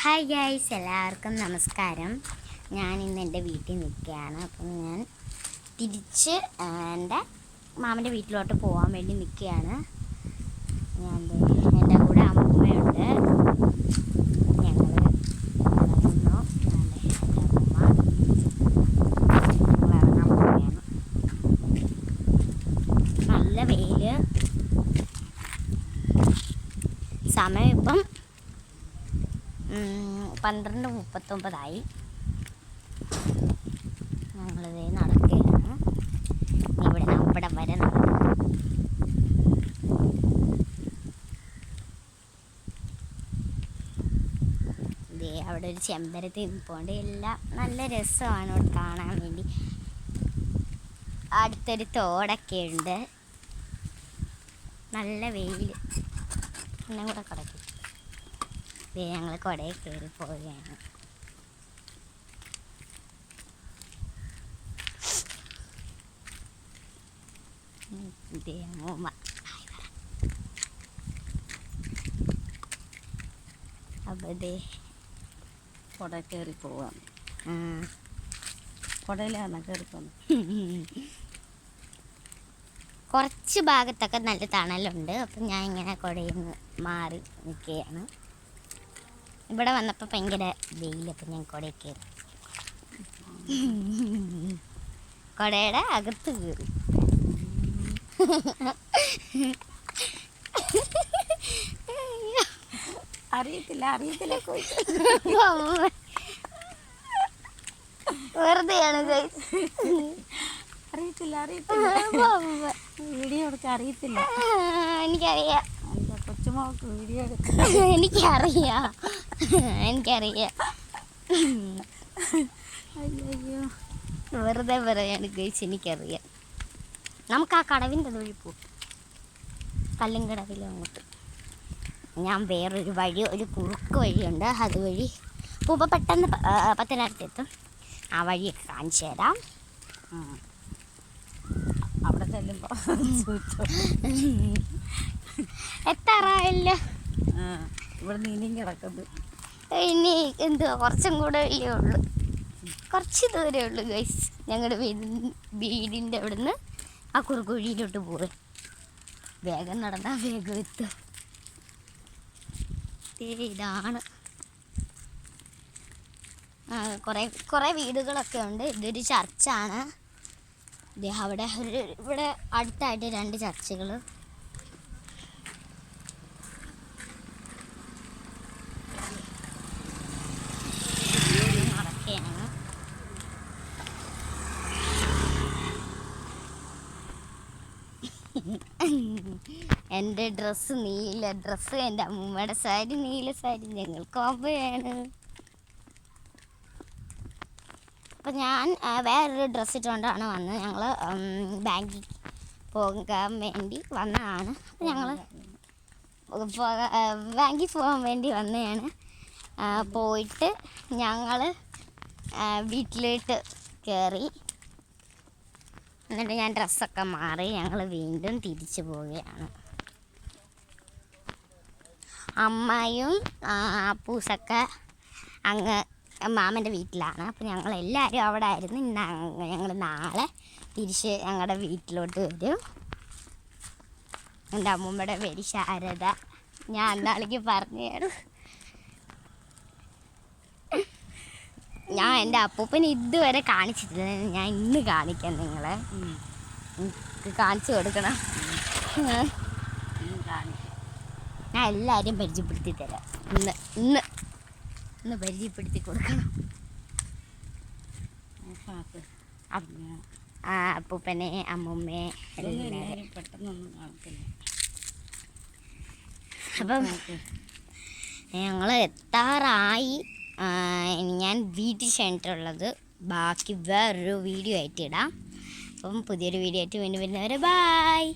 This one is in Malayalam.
ഹായ് ഗൈസ്, എല്ലാവർക്കും നമസ്കാരം. ഞാൻ ഇന്ന് എൻ്റെ വീട്ടിൽ നിൽക്കുകയാണ്. അപ്പം ഞാൻ തിരിച്ച് എൻ്റെ മാമൻ്റെ വീട്ടിലോട്ട് പോകാൻ വേണ്ടി നിൽക്കുകയാണ്. എൻ്റെ കൂടെ അമ്മയുണ്ട്. ഞങ്ങൾ ഇറങ്ങുന്നു. ഇറങ്ങാൻ പോവുകയാണ്. നല്ല വെയിൽ. സമയം ഇപ്പം 12:39. ഞങ്ങളിതേ നടക്കുകയാണ്. ഇവിടെ അവിടം വരെ നടക്കും. ഇതേ അവിടെ ഒരു ചെമ്പരത്തി നിൽപ്പുണ്ട്. എല്ലാം നല്ല രസമാണ് ഇവിടെ കാണാൻ വേണ്ടി. അടുത്തൊരു തോടൊക്കെ ഉണ്ട്. നല്ല വെയിൽ. എല്ലാം കൂടെ കിടക്കും. ഞങ്ങൾ കുടയിൽ കയറി പോവുകയാണ്. അപ്പോൾ കുട കയറി പോവാം. കുടയിലാണ് കയറി പോകുന്നത്. കുറച്ച് ഭാഗത്തൊക്കെ നല്ല തണലുണ്ട്. അപ്പം ഞാൻ ഇങ്ങനെ കുടയിൽ നിന്ന് മാറി നിൽക്കുകയാണ്. ഇവിടെ വന്നപ്പോൾ ഭയങ്കര വെയിൽ. അപ്പം ഞാൻ കുടയിൽ കയറി. കുടയുടെ അകത്ത് കയറി. അറിയത്തില്ല വെറുതെയാണ് അറിയത്തില്ല വീഡിയോ എടുക്കാൻ അറിയത്തില്ല. എനിക്കറിയാം. കൊച്ചുമോൾക്ക് വീഡിയോ എടുക്കാൻ എനിക്കറിയാം. അയ്യോ വെറുതെ പറയാണ് ഗൈസ്. എനിക്കറിയാം. നമുക്ക് ആ കടവിൻ്റെ വഴി പോകും. കല്ലും കടവിലും അങ്ങോട്ട്. ഞാൻ വേറൊരു വഴി, ഒരു കുറുക്ക് വഴിയുണ്ട്. അതുവഴി പോകുമ്പോൾ പെട്ടെന്ന് പത്തനാപുരത്തെത്തും. ആ വഴിയൊക്കെ കാണിച്ചു തരാം. അവിടെ ചെല്ലുമ്പോൾ എത്താറായല്ലോ. ഇവിടെ നീനിയും കിടക്കുന്നത്. ഇനി എന്തുവാ, കുറച്ചും കൂടെ അല്ലേ ഉള്ളൂ. കുറച്ച് ദൂരമേ ഉള്ളൂ ഗൈസ്. ഞങ്ങളുടെ വീടിൻ്റെ അവിടെ നിന്ന് ആ കുറുക്കുഴിയിലോട്ട് പോകും. വേഗം നടന്നാൽ വേഗം എത്തും. ഇതാണ്. കുറേ വീടുകളൊക്കെ ഉണ്ട്. ഇതൊരു ചർച്ചാണ്. അവിടെ ഇവിടെ അടുത്തായിട്ട് 2 ചർച്ചുകൾ. നടക്കുകയാണ്. എൻ്റെ ഡ്രസ്സ് നീല ഡ്രസ്സ്, എൻ്റെ അമ്മൂമ്മയുടെ സാരി നീല സാരി. ഞങ്ങൾ കോമ്പയാണ്. അപ്പം ഞാൻ വേറൊരു ഡ്രസ്സ് ഇട്ടുകൊണ്ടാണ് വന്നത്. ഞങ്ങൾ ബാങ്കിൽ പോകാൻ വേണ്ടി വന്നതാണ്. അപ്പം ഞങ്ങൾ ബാങ്കിൽ പോകാൻ വേണ്ടി വന്നതാണ്. പോയിട്ട് ഞങ്ങൾ വീട്ടിലോട്ട് കയറി. എന്നിട്ട് ഞാൻ ഡ്രസ്സൊക്കെ മാറി ഞങ്ങൾ വീണ്ടും തിരിച്ചു പോവുകയാണ്. അമ്മയും അപ്പൂസൊക്കെ അങ്ങ് മാമൻ്റെ വീട്ടിലാണ്. അപ്പം ഞങ്ങളെല്ലാവരും അവിടെ ആയിരുന്നു. ഞങ്ങൾ നാളെ തിരിച്ച് ഞങ്ങളുടെ വീട്ടിലോട്ട് വരും. എൻ്റെ അമ്മൂമ്മയുടെ പേര് ശാരദ. ഞാൻ അന്നാളേക്ക് പറഞ്ഞു. ഞാൻ എൻ്റെ അപ്പൂപ്പന് ഇതുവരെ കാണിച്ചിട്ടില്ല. ഞാൻ ഇന്ന് കാണിക്കാം. നിങ്ങളെ കാണിച്ചു കൊടുക്കണം. ഞാൻ എല്ലാവരും പരിചയപ്പെടുത്തി തരാം. ഇന്ന് പരിചയപ്പെടുത്തി കൊടുക്കണം. അപ്പൂപ്പനെ അമ്മൂമ്മയെ എല്ലാവരും പെട്ടെന്നൊന്നും കാണത്തില്ല. അപ്പം ഞങ്ങൾ എത്താറായി. ഞാൻ വീട്ടിൽ ചെന്നിട്ടുള്ളത്. ബാക്കി വേറൊരു വീഡിയോ ആയിട്ട് ഇടാം. അപ്പം പുതിയൊരു വീഡിയോ ആയിട്ട് വീണ്ടും വരുന്നവരെ ബായ്.